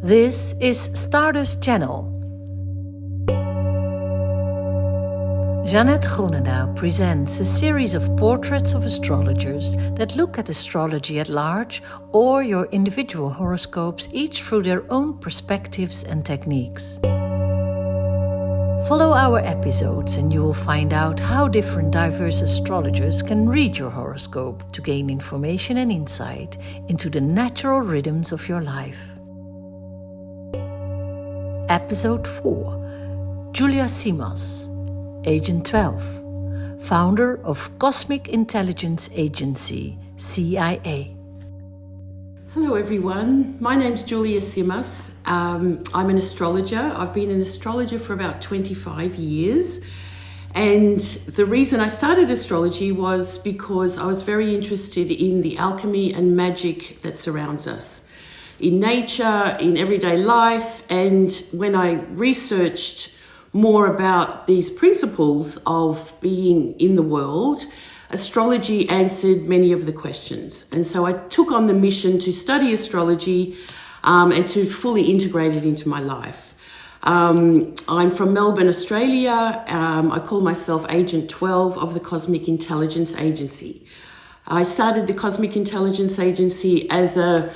This is Stardust channel. Jeanette Groenendaal presents a series of portraits of astrologers that look at astrology at large or your individual horoscopes, each through their own perspectives and techniques. Follow our episodes and you will find out how different diverse astrologers can read your horoscope to gain information and insight into the natural rhythms of your life. Episode 4. Julija Simas, Agent 12, founder of Cosmic Intelligence Agency, CIA. Hello everyone, my name's Julija Simas. I'm an astrologer. I've been an astrologer for about 25 years. And the reason I started astrology was because I was very interested in the alchemy and magic that surrounds us. In nature, in everyday life, and when I researched more about these principles of being in the world, astrology answered many of the questions. And so I took on the mission to study astrology and to fully integrate it into my life. I'm from Melbourne, Australia. I call myself Agent 12 of the Cosmic Intelligence Agency. I started the Cosmic Intelligence Agency as a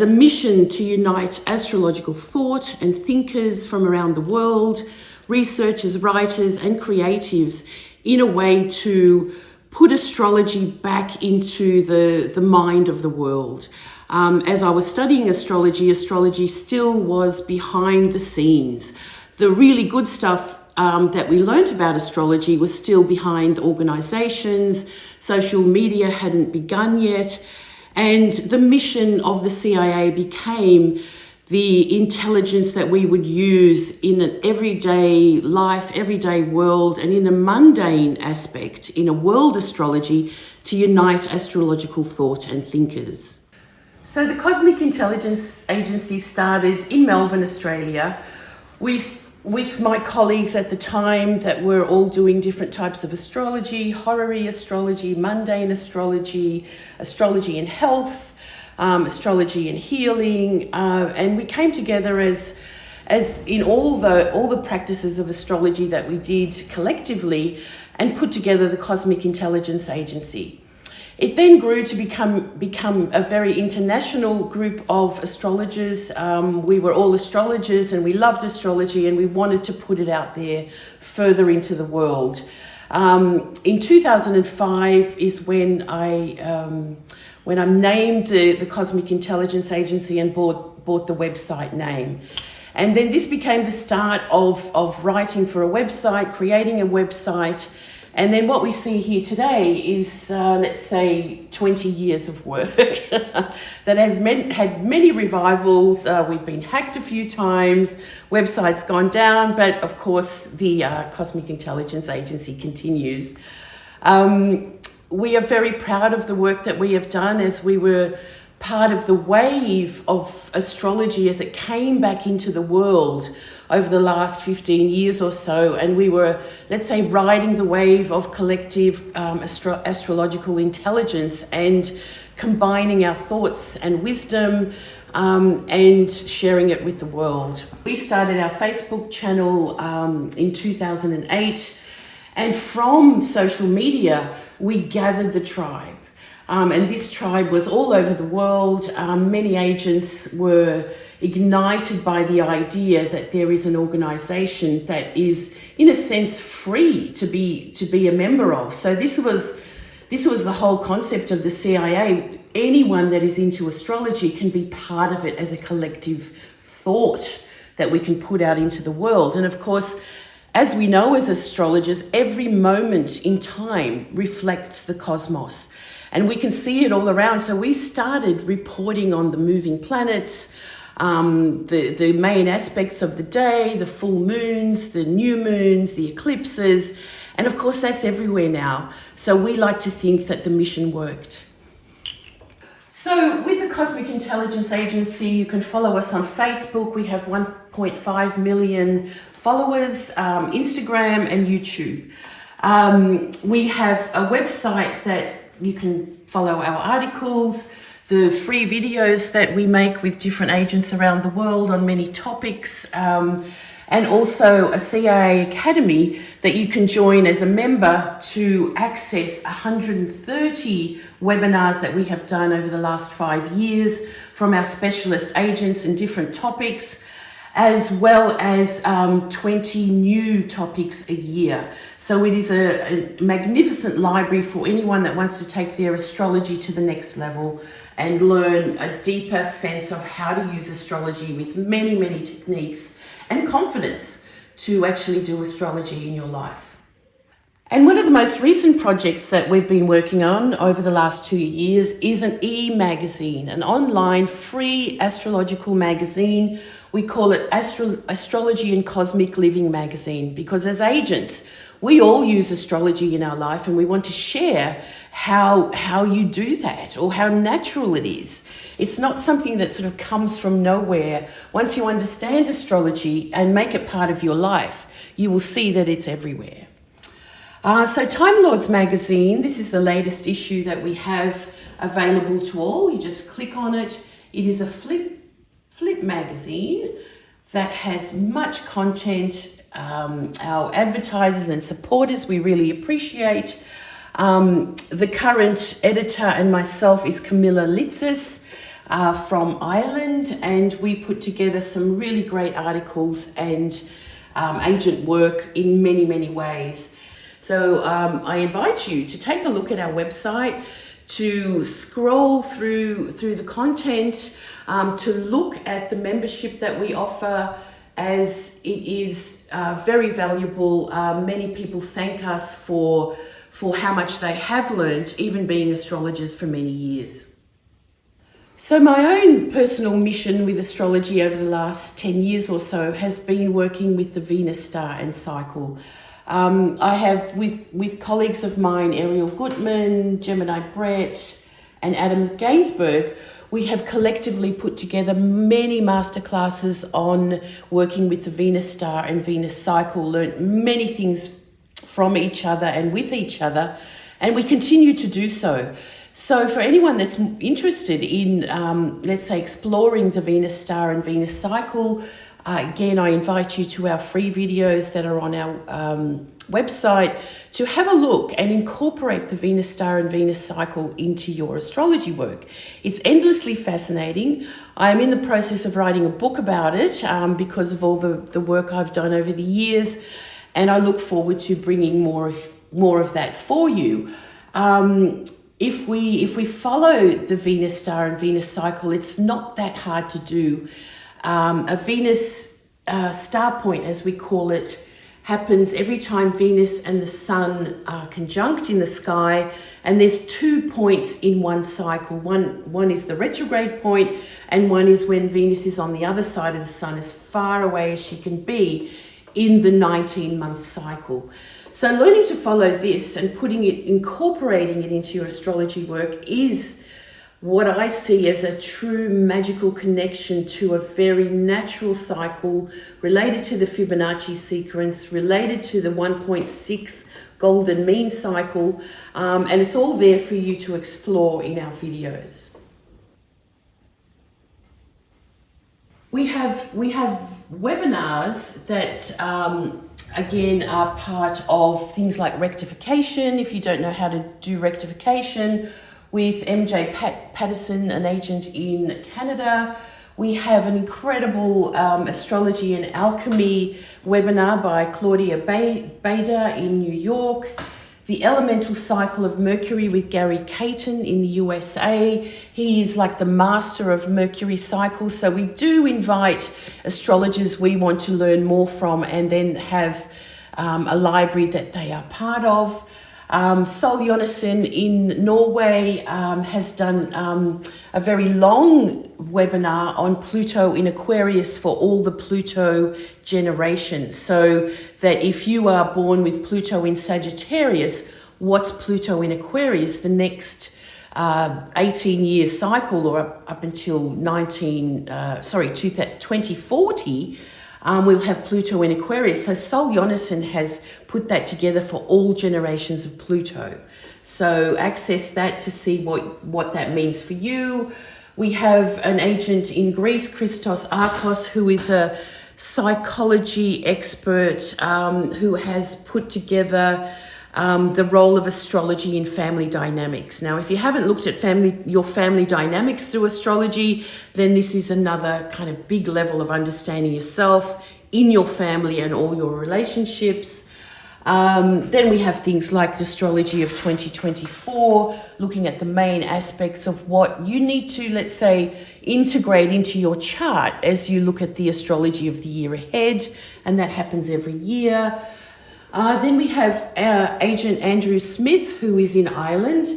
mission to unite astrological thought and thinkers from around the world, researchers, writers, and creatives in a way to put astrology back into the mind of the world. As I was studying astrology still was behind the scenes. The really good stuff that we learnt about astrology was still behind organizations. Social media hadn't begun yet. And the mission of the CIA became the intelligence that we would use in an everyday life, everyday world, and in a mundane aspect, in a world astrology, to unite astrological thought and thinkers. So the Cosmic Intelligence Agency started in Melbourne, Australia, with my colleagues at the time that were all doing different types of astrology, horary astrology, mundane astrology, astrology in health, astrology and healing, and we came together as in all the practices of astrology that we did collectively and put together the Cosmic Intelligence Agency. It then grew to become a very international group of astrologers. We were all astrologers and we loved astrology and we wanted to put it out there further into the world. In 2005 is when I'm named the Cosmic Intelligence Agency and bought the website name. And then this became the start of writing for a website, creating a website. And then what we see here today is, let's say, 20 years of work that has had many revivals. We've been hacked a few times, website's gone down, but of course the Cosmic Intelligence Agency continues. We are very proud of the work that we have done, as we were part of the wave of astrology as it came back into the world over the last 15 years or so, and we were, let's say, riding the wave of collective astrological intelligence and combining our thoughts and wisdom and sharing it with the world. We started our Facebook channel in 2008, and from social media we gathered the tribe. And this tribe was all over the world. Many agents were ignited by the idea that there is an organization that is, in a sense, free to be a member of. So this was the whole concept of the CIA. Anyone that is into astrology can be part of it as a collective thought that we can put out into the world. And of course, as we know as astrologers, every moment in time reflects the cosmos. And we can see it all around. So we started reporting on the moving planets, the main aspects of the day, the full moons, the new moons, the eclipses. And of course, that's everywhere now. So we like to think that the mission worked. So with the Cosmic Intelligence Agency, you can follow us on Facebook. We have 1.5 million followers, Instagram and YouTube. We have a website that you can follow our articles. the free videos that we make with different agents around the world on many topics, and also a CIA Academy that you can join as a member to access 130 webinars that we have done over the last 5 years from our specialist agents in different topics, as well as 20 new topics a year. So it is a magnificent library for anyone that wants to take their astrology to the next level and learn a deeper sense of how to use astrology with many, many techniques and confidence to actually do astrology in your life. And one of the most recent projects that we've been working on over the last 2 years is an e-magazine, an online free astrological magazine. We call it Astrology and Cosmic Living Magazine, because as agents, we all use astrology in our life, and we want to share how you do that, or how natural it is. It's not something that sort of comes from nowhere. Once you understand astrology and make it part of your life, you will see that it's everywhere. So Time Lords magazine, this is the latest issue that we have available to all. You just click on it. It is a flip magazine that has much content. Our advertisers and supporters, we really appreciate. The current editor and myself is Camilla Litzis from Ireland, and we put together some really great articles and agent work in many, many ways. So I invite you to take a look at our website, to scroll through the content, to look at the membership that we offer, as it is very valuable. Many people thank us for how much they have learned, even being astrologers for many years. So my own personal mission with astrology over the last 10 years or so has been working with the Venus star and cycle. I have, with colleagues of mine, Ariel Gutman, Gemini Brett, and Adam Gainsbourg, we have collectively put together many masterclasses on working with the Venus star and Venus cycle, learned many things from each other and with each other, and we continue to do so. So for anyone that's interested in, let's say, exploring the Venus star and Venus cycle, again, I invite you to our free videos that are on our website to have a look and incorporate the Venus star and Venus cycle into your astrology work. It's endlessly fascinating. I'm in the process of writing a book about it because of all the work I've done over the years, and I look forward to bringing more of that for you. If we follow the Venus star and Venus cycle, it's not that hard to do. A Venus star point, as we call it, happens every time Venus and the Sun are conjunct in the sky, and there's 2 points in one cycle. One is the retrograde point, and one is when Venus is on the other side of the Sun, as far away as she can be in the 19-month cycle. So learning to follow this and incorporating it into your astrology work is what I see as a true magical connection to a very natural cycle related to the Fibonacci sequence, related to the 1.6 golden mean cycle, and it's all there for you to explore in our videos. We have webinars that again are part of things like rectification, if you don't know how to do rectification, with MJ Patterson, an agent in Canada. We have an incredible astrology and alchemy webinar by Claudia Bader in New York. The elemental cycle of Mercury with Gary Caton in the USA. He is like the master of Mercury cycles. So we do invite astrologers we want to learn more from, and then have a library that they are part of. Sol Jonasson in Norway has done a very long webinar on Pluto in Aquarius for all the Pluto generations. So that if you are born with Pluto in Sagittarius, what's Pluto in Aquarius? The next 18-year cycle, or up until 2040, we'll have Pluto in Aquarius. So Sol Jonathan has put that together for all generations of Pluto. So access that to see what that means for you. We have an agent in Greece, Christos Archos, who is a psychology expert who has put together the role of astrology in family dynamics. Now, if you haven't looked at your family dynamics through astrology, then this is another kind of big level of understanding yourself in your family and all your relationships. Then we have things like the astrology of 2024, looking at the main aspects of what you need to, let's say, integrate into your chart as you look at the astrology of the year ahead, and that happens every year. Then we have our agent Andrew Smith, who is in Ireland,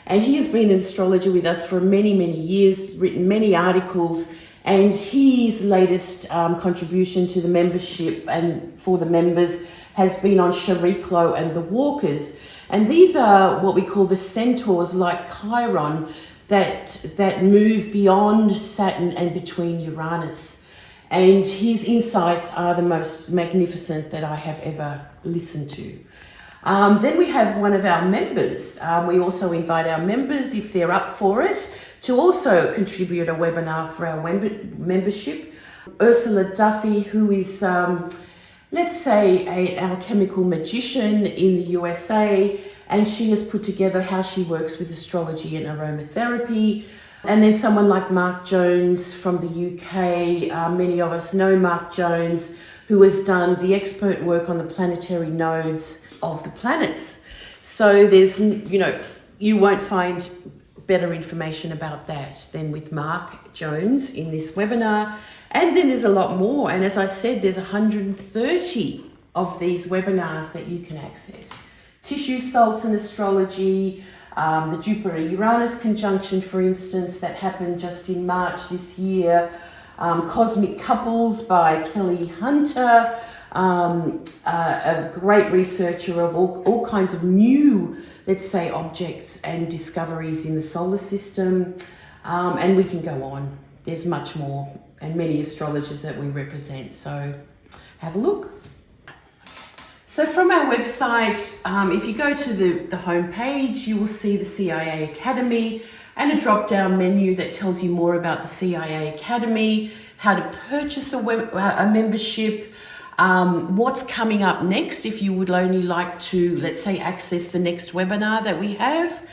and he has been an astrologer with us for many, many years, written many articles, and his latest contribution to the membership and for the members has been on Shariklo and the Walkers. And these are what we call the centaurs, like Chiron, that move beyond Saturn and between Uranus. And his insights are the most magnificent that I have ever listened to. Then we have one of our members. We also invite our members, if they're up for it, to also contribute a webinar for our membership. Ursula Duffy, who is, let's say, an alchemical magician in the USA, and she has put together how she works with astrology and aromatherapy. And then someone like Mark Jones from the UK, many of us know Mark Jones, who has done the expert work on the planetary nodes of the planets. So there's, you won't find better information about that than with Mark Jones in this webinar. And then there's a lot more. And as I said, there's 130 of these webinars that you can access. Tissue salts and astrology, the Jupiter-Uranus conjunction, for instance, that happened just in March this year. Cosmic Couples by Kelly Hunter, a great researcher of all kinds of new, let's say, objects and discoveries in the solar system. And we can go on. There's much more, and many astrologers that we represent. So have a look. So from our website, if you go to the home page, you will see the CIA Academy and a drop-down menu that tells you more about the CIA Academy, how to purchase a membership, what's coming up next if you would only like to, let's say, access the next webinar that we have,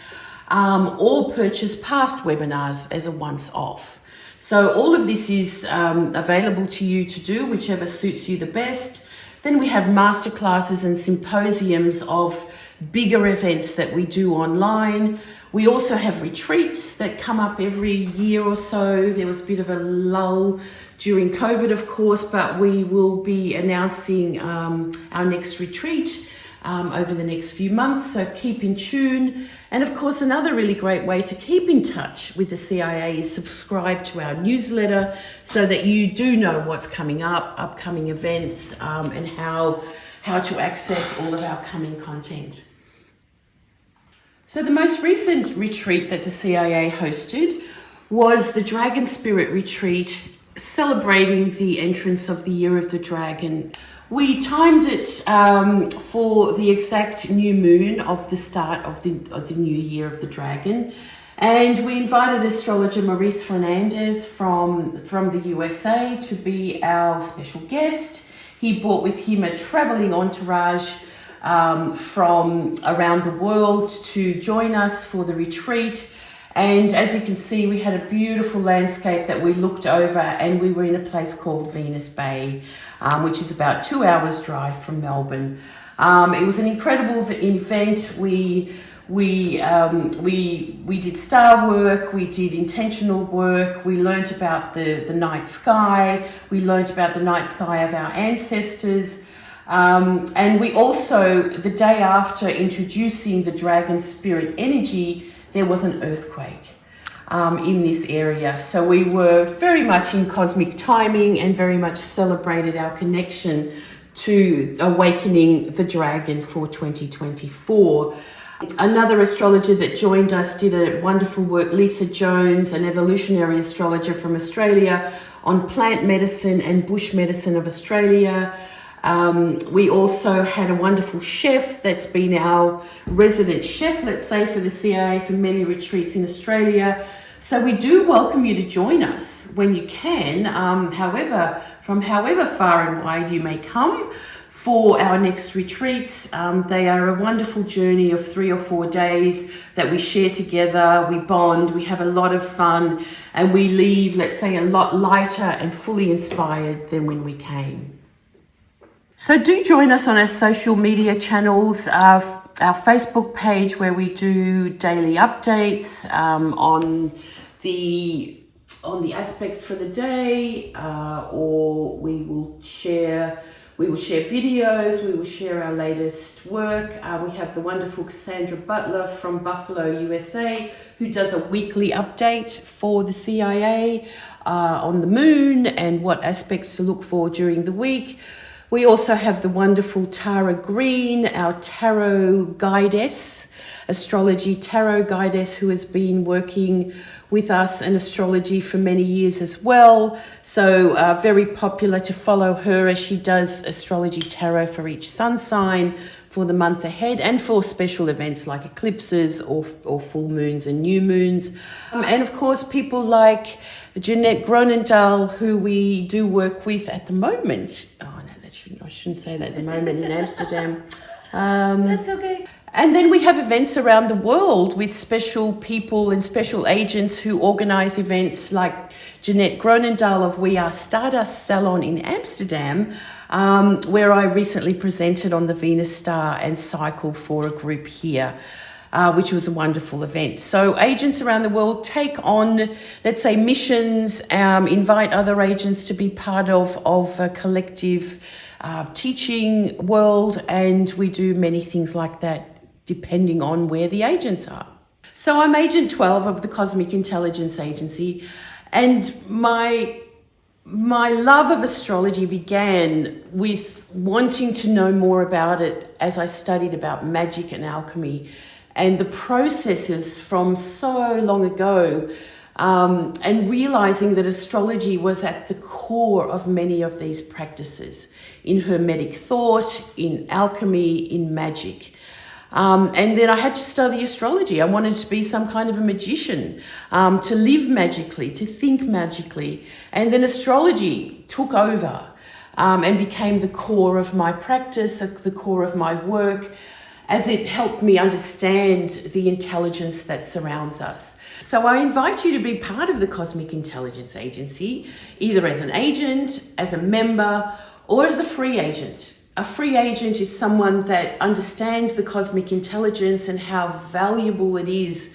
or purchase past webinars as a once-off. So all of this is available to you to do, whichever suits you the best. Then we have masterclasses and symposiums of bigger events that we do online. We also have retreats that come up every year or so. There was a bit of a lull during COVID, of course, but we will be announcing our next retreat over the next few months, so keep in tune. And of course, another really great way to keep in touch with the CIA is subscribe to our newsletter so that you do know what's coming up, upcoming events, and how to access all of our coming content. So the most recent retreat that the CIA hosted was the Dragon Spirit Retreat, celebrating the entrance of the Year of the Dragon. We timed it for the exact new moon of the start of the new Year of the Dragon, and we invited astrologer Maurice Fernandez from the USA to be our special guest. He brought with him a traveling entourage from around the world to join us for the retreat. And as you can see, we had a beautiful landscape that we looked over, and we were in a place called Venus Bay, which is about 2 hours drive from Melbourne. It was an incredible event. We did star work, we did intentional work, we learnt about the night sky, we learnt about the night sky of our ancestors. And we also, the day after introducing the dragon spirit energy, there was an earthquake in this area. So we were very much in cosmic timing and very much celebrated our connection to awakening the dragon for 2024. Another astrologer that joined us did a wonderful work, Lisa Jones, an evolutionary astrologer from Australia, on plant medicine and bush medicine of Australia. We also had a wonderful chef that's been our resident chef, let's say, for the CIA for many retreats in Australia. So we do welcome you to join us when you can, from however far and wide you may come, for our next retreats. They are a wonderful journey of 3 or 4 days that we share together, we bond, we have a lot of fun, and we leave, let's say, a lot lighter and fully inspired than when we came. So do join us on our social media channels, our Facebook page where we do daily updates on the aspects for the day, or we will share videos, we will share our latest work. We have the wonderful Cassandra Butler from Buffalo, USA, who does a weekly update for the CIA on the moon and what aspects to look for during the week. We also have the wonderful Tara Green, our tarot guidess, astrology tarot guidess, who has been working with us in astrology for many years as well. So very popular to follow her as she does astrology tarot for each sun sign for the month ahead and for special events like eclipses or full moons and new moons. And of course, people like Jeanette Groenendaal, who we do work with at the moment. Oh no, I shouldn't say that at the moment in Amsterdam. That's okay. And then we have events around the world with special people and special agents who organize events, like Jeanette Groenendaal of We Are Stardust Salon in Amsterdam, where I recently presented on the Venus star and cycle for a group here, which was a wonderful event. So agents around the world take on, let's say, missions, invite other agents to be part of a collective teaching world, and we do many things like that depending on where the agents are. So I'm Agent 12 of the Cosmic Intelligence Agency, and my love of astrology began with wanting to know more about it as I studied about magic and alchemy and the processes from so long ago, and realizing that astrology was at the core of many of these practices, in Hermetic thought, in alchemy, in magic. And then I had to study astrology. I wanted to be some kind of a magician, to live magically, to think magically. And then astrology took over and became the core of my practice, the core of my work, as it helped me understand the intelligence that surrounds us. So I invite you to be part of the Cosmic Intelligence Agency, either as an agent, as a member, or as a free agent. A free agent is someone that understands the cosmic intelligence and how valuable it is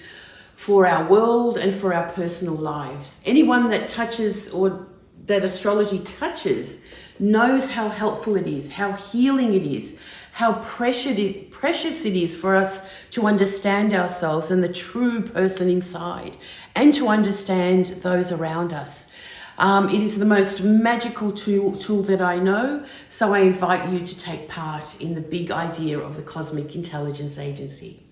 for our world and for our personal lives. Anyone that touches or that astrology touches knows how helpful it is, how healing it is, how precious it is for us to understand ourselves and the true person inside, and to understand those around us. It is the most magical tool that I know, so I invite you to take part in the big idea of the Cosmic Intelligence Agency.